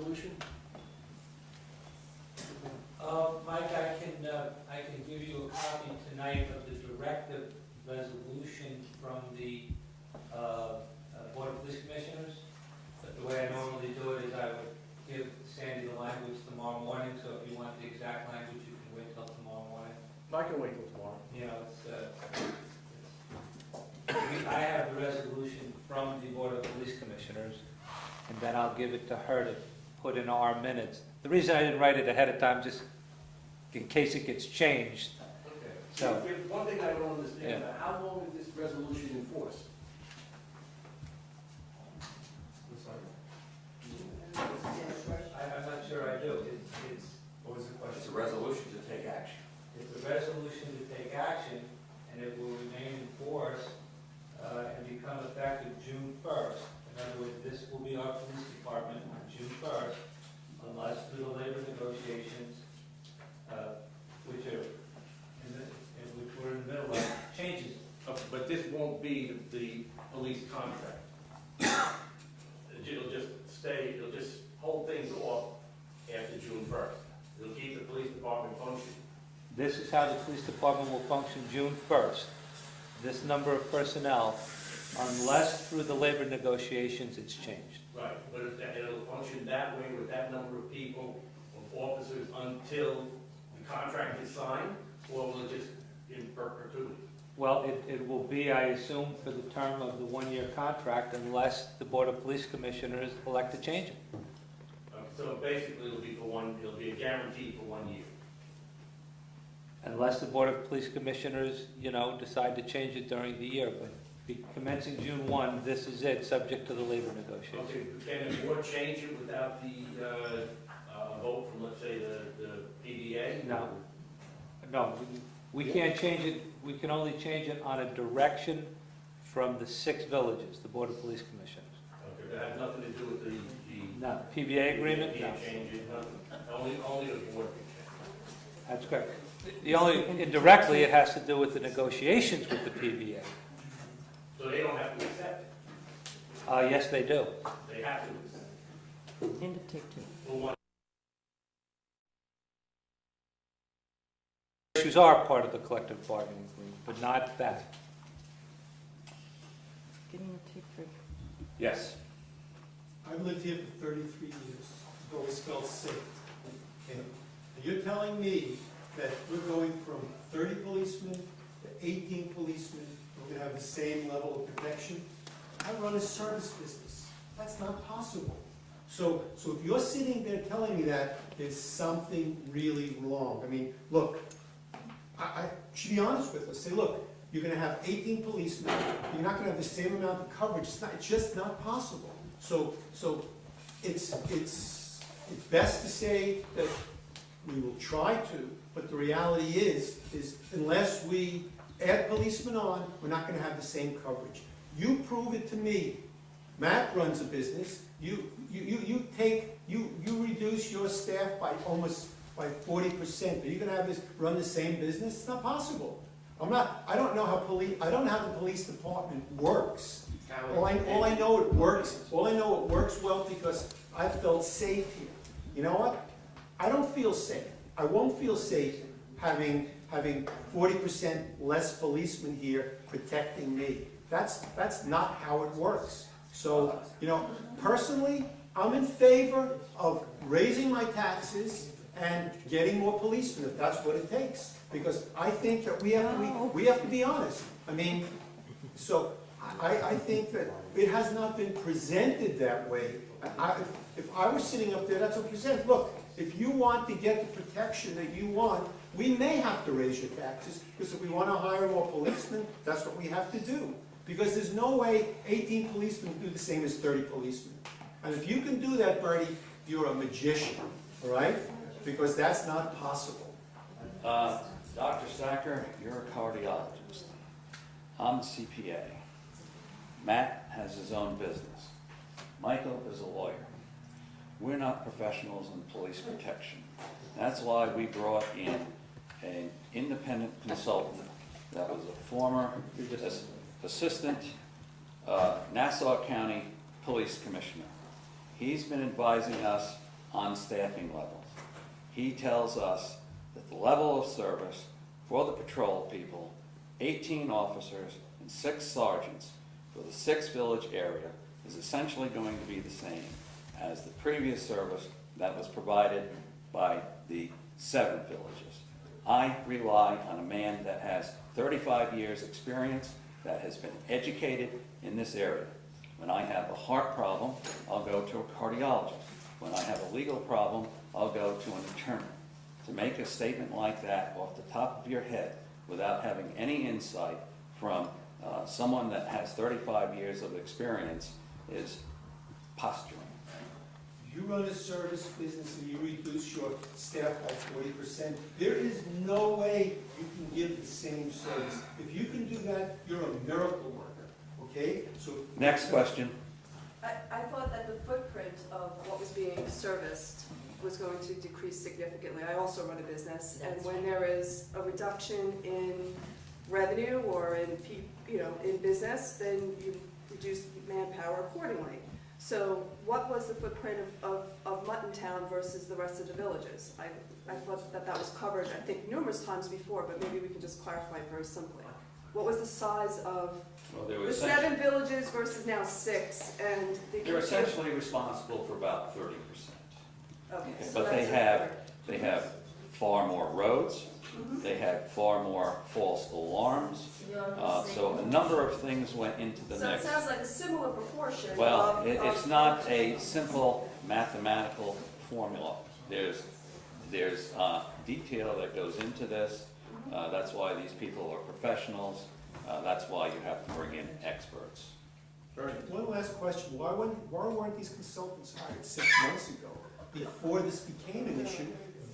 resolution? Mike, I can give you a copy tonight of the directive resolution from the Board of Police Commissioners. But the way I normally do it is I would give Sandy the language tomorrow morning, so if you want the exact language, you can wait till tomorrow morning. I can wait till tomorrow. You know, I have the resolution from the Board of Police Commissioners, and then I'll give it to her to put in our minutes. The reason I didn't write it ahead of time, just in case it gets changed. Okay. So- One thing I don't understand, Yeah. how long is this resolution in force? I'm sorry? I'm not sure I do. What was the question? It's a resolution to take action. It's a resolution to take action, and it will remain in force and become effective June 1st. In other words, this will be our police department on June 1st, unless through the labor negotiations, which we're in the middle of, changes. Okay, but this won't be the police contract. It'll just stay, it'll just hold things off after June 1st. It'll keep the police department functioning. This is how the police department will function June 1st. This number of personnel, unless through the labor negotiations, it's changed. Right, but it'll function that way with that number of people, of officers, until the contract is signed, or will it just in perpetuity? Well, it will be, I assume, for the term of the one-year contract, unless the Board of Police Commissioners elect to change it. So basically, it'll be a guarantee for 1 year. Unless the Board of Police Commissioners, decide to change it during the year. But commencing June 1, this is it, subject to the labor negotiations. Okay, can the board change it without the vote from, let's say, the PDA? No, we can't change it. We can only change it on a direction from the 6 villages, the Board of Police Commissioners. Okay, that has nothing to do with the No, PBA agreement? You No. can't change it, nothing. Only the board can change That's correct. The only, indirectly, it has to do with the negotiations with the PBA. it. So they don't have to accept it. Yes, they do. They have to accept it. End of take two. For one. Issues are part of the collective bargaining agreement, but not that. Getting a take three. Yes. I've lived here for 33 years, I've always felt safe. And you're telling me that we're going from 30 policemen to 18 policemen, we're gonna have the same level of protection? I run a service business, that's not possible. So if you're sitting there telling me that, there's something really wrong. I mean, look, I should be honest with us, say, look, you're gonna have 18 policemen, you're not gonna have the same amount of coverage, it's just not possible. So it's best to say that we will try to, but the reality is unless we add policemen on, we're not gonna have the same coverage. You prove it to me. Matt runs a business. You reduce your staff by 40%. Are you gonna have this run the same business? It's not possible. I don't know how the police department works. All I know it works well because I felt safe here. You know what? I don't feel safe. I won't feel safe having 40% less policemen here protecting me. That's not how it works. So, personally, I'm in favor of raising my taxes and getting more policemen if that's what it takes. Because I think that we have to be honest. I mean, so I think that it has not been presented that way. If I were sitting up there, that's what present. Look, if you want to get the protection that you want, we may have to raise your taxes, because if we want to hire more policemen, that's what we have to do. Because there's no way 18 policemen do the same as 30 policemen. And if you can do that, Bertie, you're a magician, all right? Because that's not possible. Dr. Sacker, you're a cardiologist. I'm a CPA. Matt has his own business. Michael is a lawyer. We're not professionals in police protection. That's why we brought in an independent consultant that was a former assistant Nassau County Police Commissioner. He's been advising us on staffing levels. He tells us that the level of service for the patrol people, 18 officers and 6 sergeants for the 6 village area, is essentially going to be the same as the previous service that was provided by the 7 villages. I rely on a man that has 35 years' experience, that has been educated in this area. When I have a heart problem, I'll go to a cardiologist. When I have a legal problem, I'll go to an attorney. To make a statement like that off the top of your head without having any insight from someone that has 35 years of experience is posturing. You run a service business and you reduce your staff by 40%, there is no way you can give the same service. If you can do that, you're a miracle worker, okay? So Next question. I thought that the footprint of what was being serviced was going to decrease significantly. I also run a business, and when there is a reduction in revenue or in business, then you reduce manpower accordingly. So what was the footprint of Muttontown versus the rest of the villages? I thought that was covered, I think, numerous times before, but maybe we can just clarify it very simply. What was the size of the 7 villages versus now 6? And They're essentially responsible for about 30%. Okay, But they have far more roads, they had far more false alarms, so a number of things went into the So it mix. sounds like a similar proportion Well, of... it's not a simple mathematical formula. There's detail that goes into this. That's why these people are professionals. That's why you have to bring in experts. one last question, why weren't these consultants hired 6 months ago, before this became an issue?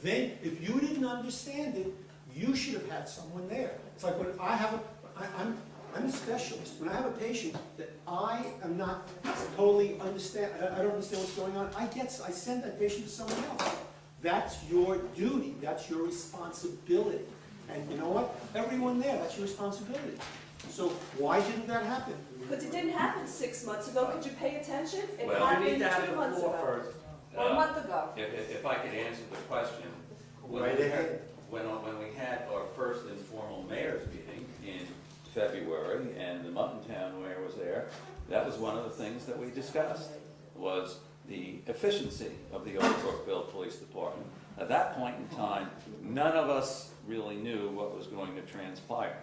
Then, if you didn't understand it, you should have had someone there. It's like when I'm a specialist. When I have a patient that I am not totally understand, I don't understand what's going on, I send that patient to someone else. That's your duty, that's your responsibility. And you know what? Everyone there, that's your responsibility. So why didn't that happen? Because it didn't happen 6 months ago. Could you pay attention? It Well, You happened need to have 2 the months floor ago. first. Or a month ago. If I could answer the question. Right ahead. When we had our first informal mayor's meeting in February, and the Muttontown mayor was there, that was one of the things that we discussed, was the efficiency of the old Brookville Police Department. At that point in time, none of us really knew what was going to transpire.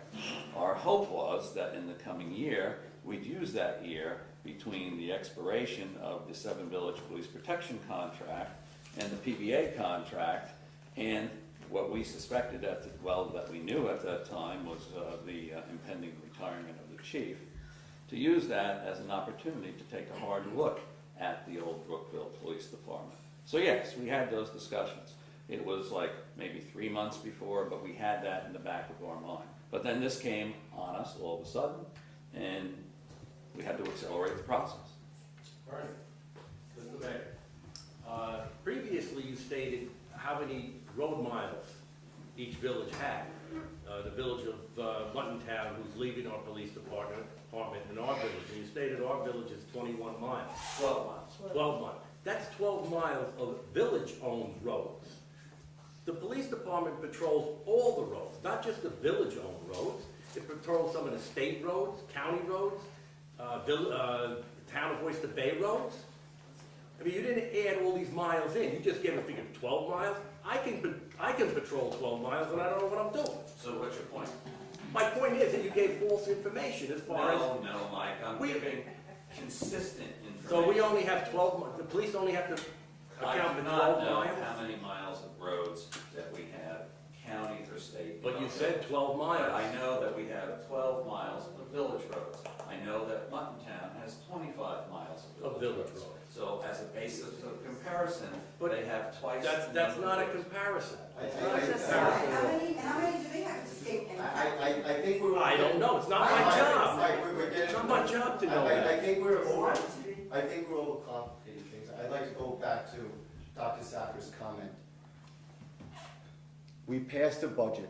Our hope was that in the coming year, we'd use that year between the expiration of the 7 Village Police Protection Contract and the PBA contract, and what we suspected that we knew at that time was the impending retirement of the chief, to use that as an opportunity to take a hard look at the old Brookville Police Department. So yes, we had those discussions. It was like maybe 3 months before, but we had that in the back of our mind. But then this came on us all of a sudden, and we had to accelerate the process. Bernie, Mr. Mayor, previously you stated how many road miles each village had. The village of Muttontown, who's leaving our police department in our village, and you stated our village is 21 miles. 12 months. 12 miles. That's 12 miles of village-owned roads. The police department patrols all the roads, not just the village-owned roads. It patrols some of the state roads, county roads, town of Oyster Bay roads. I mean, you didn't add all these miles in. You just gave a figure of 12 miles. I can patrol 12 miles, and I don't know what I'm doing. So what's your point? My point is that you gave false information as far as... No, Mike, I'm giving consistent information. So we only have 12, the police only have to I account do for not 12 know miles? how many miles of roads that we have, counties or state. But you said 12 But miles. I know that we have 12 miles of village roads. I know that Muttontown has 25 miles of village roads. So as a basis of comparison, But they have twice. That's not a comparison. It's not a How comparison. many do they have to state? I think we're. I don't know, it's not my job. We're getting. It's not my job to know I that. think we're overcomplicating things. I'd like to go back to Dr. Sacker's comment. We passed a budget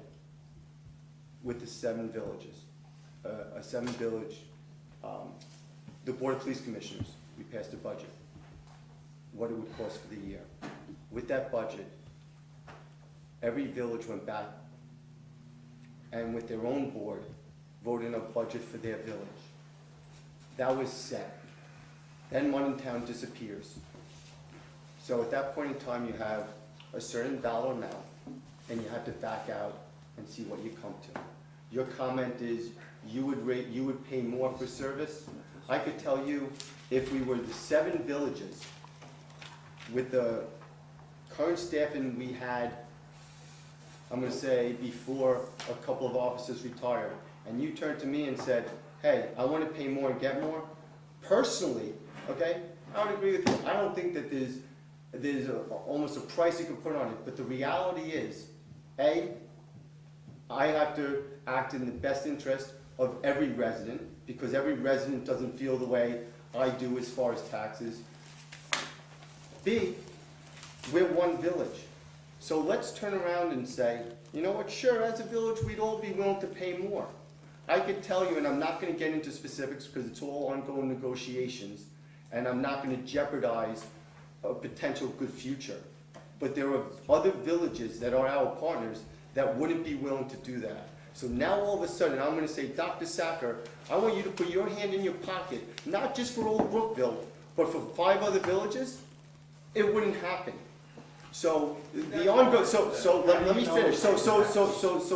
with the 7 villages, a 7-village, the Board of Police Commissioners. We passed a budget, what it would cost for the year. with that budget, every village went back and with their own board, voted a budget for their village. That was set. Then Town disappears. So at that point in time, you have a certain dollar amount, and you have to back out and see what you come to. Your comment is you would pay more for service. I could tell you, if we were the 7 villages with the current staffing we had, I'm going to say before a couple of officers retired, and you turned to me and said, hey, I want to pay more and get more, personally, okay, I would agree with you. I don't think that there's almost a price you could put on it, but the reality is, A, I have to act in the best interest of every resident, because every resident doesn't feel the way I do as far as taxes. B, we're one village. So let's turn around and say, you know what, sure, as a village, we'd all be willing to pay more. I could tell you, and I'm not going to get into specifics because it's all ongoing negotiations, and I'm not going to jeopardize a potential good future. But there are other villages that are our partners that wouldn't be willing to do that. So now all of a sudden, I'm going to say, Dr. Sacker, I want you to put your hand in your pocket, not just for Old Brookville, but for 5 other villages. It wouldn't happen. So the ongoing. So let me finish. So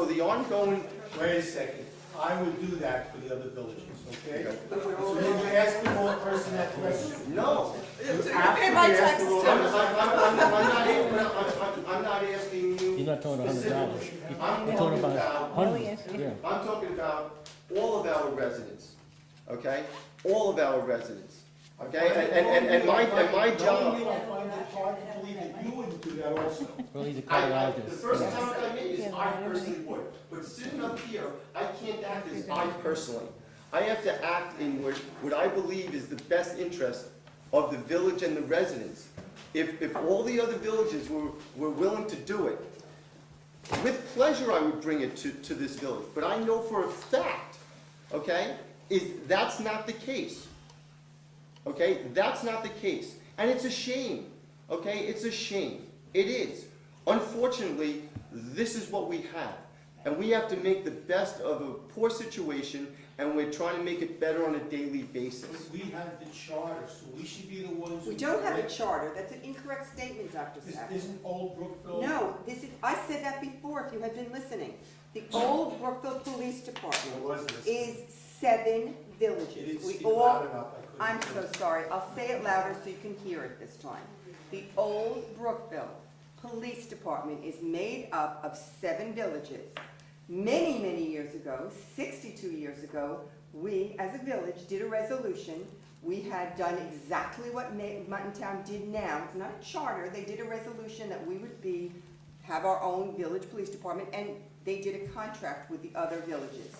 the ongoing. Wait a second, I would do that for the other villages, okay? So then you ask the wrong person that question. No. You pay my absolutely ask the taxes wrong too. I'm not asking you. You're not talking $100. I'm You're talking talking about about. hundreds, yeah. I'm talking about all of our residents, okay? All of our residents, okay? And my job. Knowing you, I find it hard to believe that you wouldn't do that also. Well, he's a The cardiologist. first comment I made is I personally would, but sitting up here, I can't act as I personally. I have to act in what I believe is the best interest of the village and the residents. If all the other villages were willing to do it, with pleasure I would bring it to this village. But I know for a fact, okay, that's not the case. Okay, that's not the case. And it's a shame, okay, it's a shame. It is. Unfortunately, this is what we have. And we have to make the best of a poor situation, and we're trying to make it better on a daily basis. But we have the charter, so we should be the ones who. We don't have a charter, that's an incorrect statement, Dr. Sack. Isn't Old Brookville? No, I said that before, if you had been listening. The Old Brookville Police Department I was listening. is 7 You villages. didn't We speak all. loud enough, I I'm couldn't. so sorry, I'll say it louder so you can hear it this time. The Old Brookville Police Department is made up of 7 villages. Many, many years ago, 62 years ago, we, as a village, did a resolution. We had done exactly what Town did now. It's not a charter. They did a resolution that we would have our own village police department, and they did a contract with the other villages.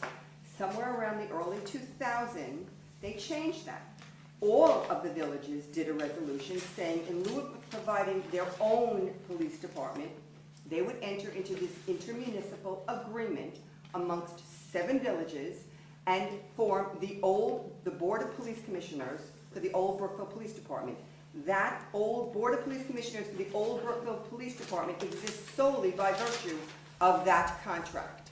Somewhere around the early 2000s, they changed that. All of the villages did a resolution saying in lieu of providing their own police department, they would enter into this intermunicipal agreement amongst 7 villages and form the Board of Police Commissioners for the Old Brookville Police Department. That old Board of Police Commissioners for the Old Brookville Police Department exists solely by virtue of that contract.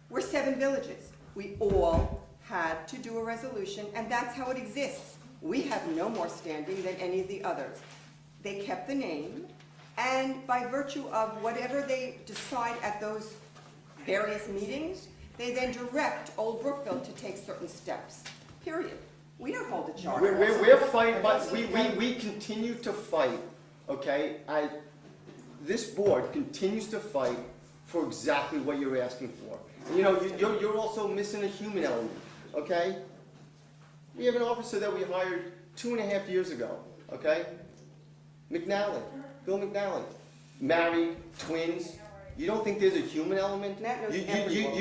We're 7 villages. We all had to do a resolution, and that's how it exists. We have no more standing than any of the others. They kept the name, and by virtue of whatever they decide at those various meetings, they then direct Old Brookville to take certain steps, period. We don't hold a charter. We're fighting, but we continue to fight, okay? This board continues to fight for exactly what you're asking for. And, you know, you're also missing a human element, okay? We have an officer that we hired 2.5 years ago, okay? McNally, Bill McNally, married, twins. You don't think there's a human element? Matt knows You everyone. don't